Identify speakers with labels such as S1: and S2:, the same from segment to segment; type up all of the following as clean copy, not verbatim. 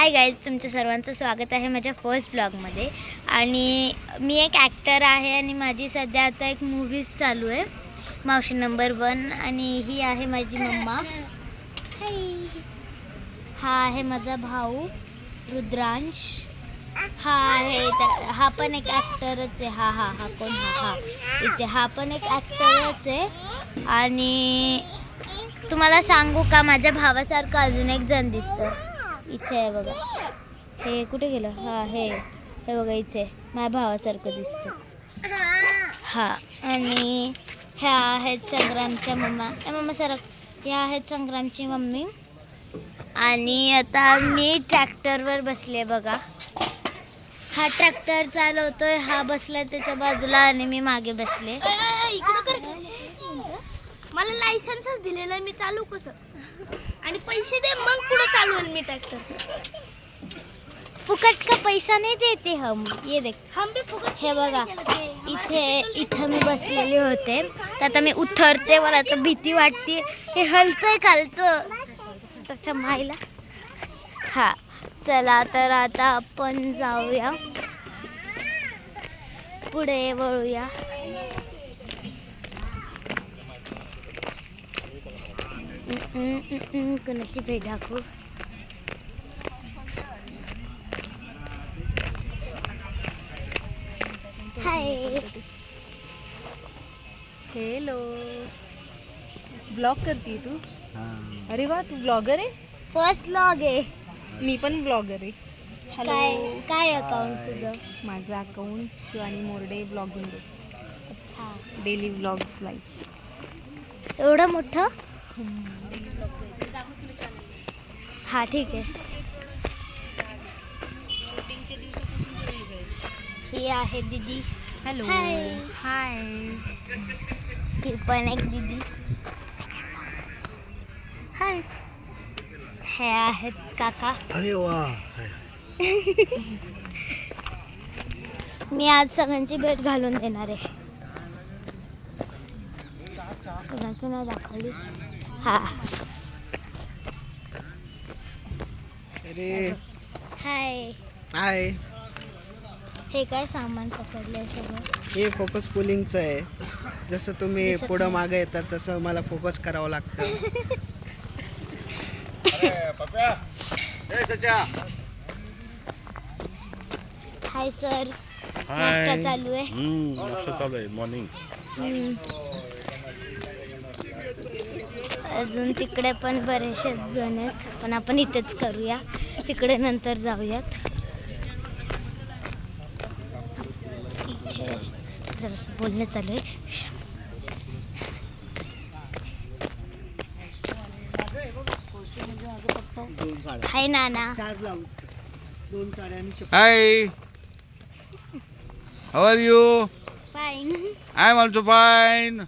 S1: Hi guys, तुमच्या सर्वांचं स्वागत आहे माझ्या फर्स्ट ब्लॉगमध्ये. आणि मी एक ॲक्टर आहे आणि माझी सध्या आता एक मूव्हीज चालू आहे, मावशी नंबर 1. आणि ही आहे माझी मम्मा. हाय. हा आहे माझा भाऊ रुद्रांश. हा पण एक ॲक्टरच आहे. हा कोण? हा इथे हा पण एक ॲक्टरच आहे. आणि तुम्हाला सांगू का, माझ्या भावासारखं अजून एक जण दिसतं इथे आहे बघा. हे कुठे गेलं? हे बघा, इथे माझ्या भावासारखं दिसतं. आणि ह्या आहेत संग्रामच्या मम्मा सर. ह्या आहेत संग्रामची मम्मी. आणि आता मी ट्रॅक्टरवर बसले बघा. हा ट्रॅक्टर चालवतोय, हा बसलाय त्याच्या बाजूला आणि मी मागे बसले. मला लायसन्सच दिलेलं, मी चालू कसं? आणि पैसे दे मग पुढे चालवेल मी ट्रॅक्टर. फुकट का पैसा नाही देते हम. ये देख, हम भी फुकट. हे बघा, इथे मी बसलेले होते, तर आता मी उतरते. मला आता भीती वाटते. हे हलतंय खालचं त्याच्या माईला. चला तर आता आपण जाऊया, पुढे वळूया. कोणाची भेट दाखवू? हाय.
S2: हेलो. ब्लॉग करते तू? अरे वा, तू ब्लॉगर आहे?
S1: फर्स्ट ब्लॉग आहे.
S2: मी पण ब्लॉगर आहे.
S1: काय अकाउंट तुझं?
S2: माझं अकाउंट शिवानी मोरडे ब्लॉगिंग.
S1: अच्छा,
S2: डेली ब्लॉग्स लाईफ.
S1: एवढं मोठं? हा ठीक आहे. ही आहे दीदी.
S2: हॅलो.
S1: हाय. ही पण एक दीदी. हाय. हे आहेत काका.
S3: अरे वा.
S1: मी आज सगळ्यांची भेट घालून देणार आहे. कोणाचं नाही दाखवली.
S3: अरे
S1: हाय.
S3: हाय.
S1: हे काय सामान पकडलंय सगळं?
S3: हे फोकस पुलिंगचं आहे. जसं तुम्ही पुढं मागे येतात तसं मला फोकस करावं लागतं.
S1: Hi sir. नाश्ता चालू आहे.
S4: नाश्ता चालू आहे. मॉर्निंग.
S1: अजून तिकडे पण बरेचसे जण आहेत, पण आपण इथेच करूया. तिकडे नंतर जाऊयात. इथे जरासं बोलणं चालू आहे. हाय नाना.
S4: Hi, how are you?
S1: Fine.
S4: I am also fine.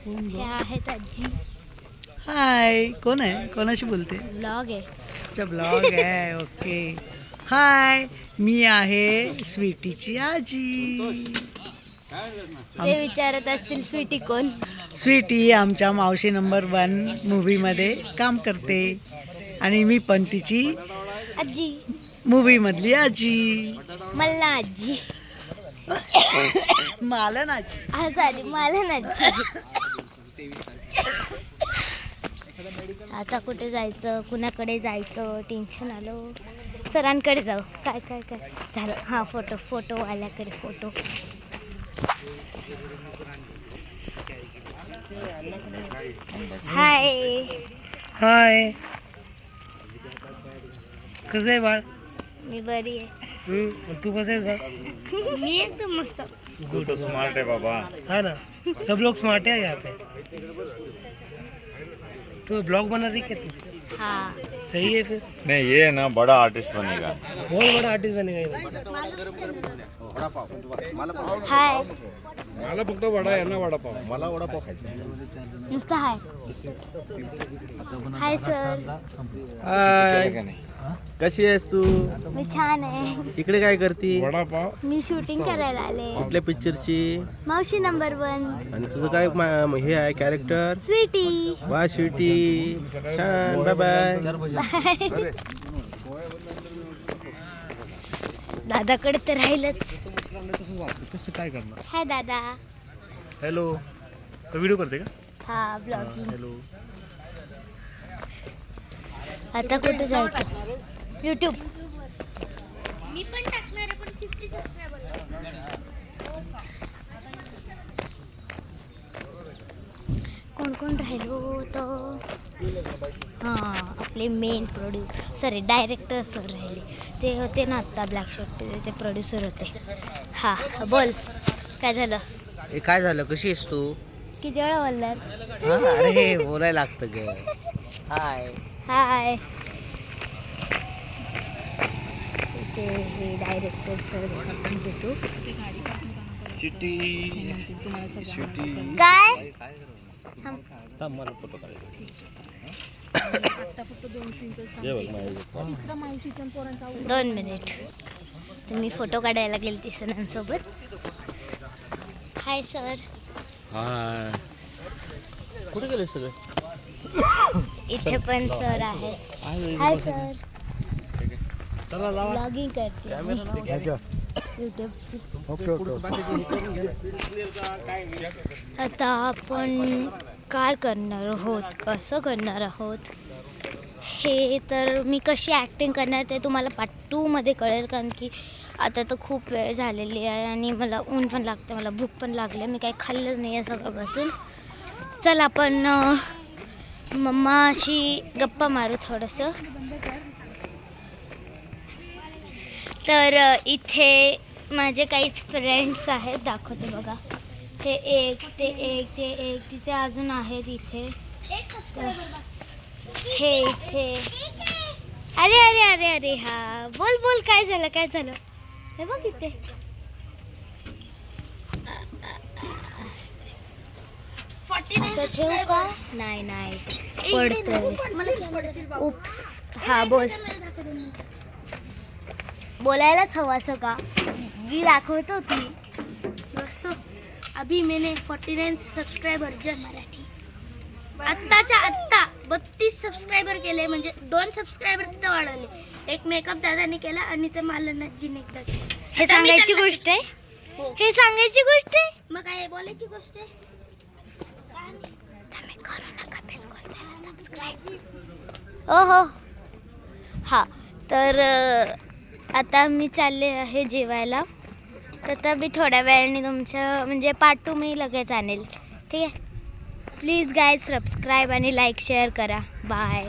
S1: हे आहेत आजी.
S5: हाय. कोण आहे? कोणाशी बोलते?
S1: ब्लॉग आहे.
S5: अच्छा, ब्लॉग आहे. ओके. हाय, मी आहे स्वीटीची आजी.
S1: ते विचारत असतील स्वीटी कोण?
S5: स्वीटी आमच्या मावशी नंबर 1 मूवीमध्ये काम करते आणि मी पण तिची
S1: आजी.
S5: मूवीमधली आजी.
S1: मला आजी.
S5: मालन आजी.
S1: सॉरी, मला आजी. आता कुठे जायचं, कुणाकडे जायचं, टेन्शन आलं. सरांकडे जाऊ. काय झालं? फोटो वाल्याकडे फोटो. हाय.
S5: हाय. कसं आहे बाळ?
S1: मी बरी आहे.
S5: तू कसं आहेस बाळ?
S1: मी एकदम मस्त.
S4: तू तो स्मार्ट है बाबा.
S5: है ना, सब लोग स्मार्ट है यहाँ पे. तो ब्लॉग बना रही क्या तू?
S1: हाँ.
S5: सही है फिर.
S4: नहीं, ये ना बड़ा आर्टिस्ट बनेगा.
S5: बहुत बड़ा आर्टिस्ट बनेगा ये.
S1: हाय.
S6: मला फक्त वडा यांना वडापाव.
S7: मला वडापाव खायचा.
S1: नुसतं हाय. Hi sir.
S7: हाय, कशी आहेस तू?
S1: मी छान आहे.
S7: इकडे काय करती?
S6: वडापाव.
S1: मी शूटिंग करायला आले.
S7: कुठल्या पिक्चरची?
S1: मावशी नंबर 1.
S7: आणि तुझं काय हे आहे कॅरेक्टर?
S1: स्वीटी.
S7: वा स्वीटी, छान. Bye bye.
S1: दादाकडे तर राहीलच.
S6: कसं काय करणार?
S1: हाय दादा.
S6: हॅलो, व्हिडिओ करते का?
S1: हा ब्लॉगिंग.
S6: हॅलो.
S1: आता कुठे जायचं? यूट्यूब. मी पण टाकणार आहे पण 50 सबस्क्रायबर. कोण कोण राहिलो तर हां आपले मेन सॉरी डायरेक्टर सर राहिले. ते होते ना आत्ता ब्लॅक शर्ट ते प्रोड्युसर होते. हां बोल काय झालं?
S3: हे काय झालं? कशी आहेस तू?
S1: किती वेळा बोललात?
S3: अरे बोलायला लागतं ग. हाय.
S1: हाय. हे डायरेक्टर सर आपण भेटू. काय?
S7: मला फोटो काढायचा.
S1: 2 मिनिट. तर मी फोटो काढायला गेले सरांसोबत. Hi sir.
S7: हाय. कुठे गेले सगळे?
S1: इथे पण सर आहेत. Hi sir. ब्लॉगिंग करते यूट्यूबची. आता आपण काय करणार आहोत, कसं करणार आहोत हे तर मी कशी ॲक्टिंग करणार ते तुम्हाला पार्ट 2 मध्ये कळेल. कारण की आता तर खूप वेळ झालेली आहे आणि मला ऊन पण लागतं, मला भूक पण लागली. मी काही खाल्लंच नाही आहे सकाळपासून. चल आपण मम्माशी गप्पा मारू थोडंसं. तर इथे माझे काहीच फ्रेंड्स आहेत, दाखवते बघा. हे एक ते एक ते एक तिथे अजून आहेत इथे. हे इथे. अरे अरे अरे अरे हा बोल बोल काय झालं काय झालं? हे बघ इथे. ठेवू का? नाही नाही पडतंय. उप्स. हा बोल. बोलायलाच हवं असं का? मी दाखवत होती.
S8: दोस्तों अभी मैंने 49 सब्सक्राइबर जस्ट मराठी आत्ताच्या आत्ता 32 सबस्क्रायबर केले. म्हणजे 2 सबस्क्रायबर तिथं वाढवले. एक मेकअप दादाने केला आणि ते मालनाजीने एकदा केला.
S1: हे सांगायची गोष्ट आहे. हे सांगायची गोष्ट आहे.
S8: मग काय बोलायची गोष्ट आहे?
S1: तुम्ही करू नका बिलकुल त्याला सबस्क्राईब. ओहो हां तर आता मी चालले आहे जेवायला. तर मी थोड्या वेळाने तुमच्या म्हणजे पार्ट 2 मी लगेच आणेल. ठीक आहे. प्लीज गाईज सबस्क्राईब आणि लाईक शेअर करा. बाय.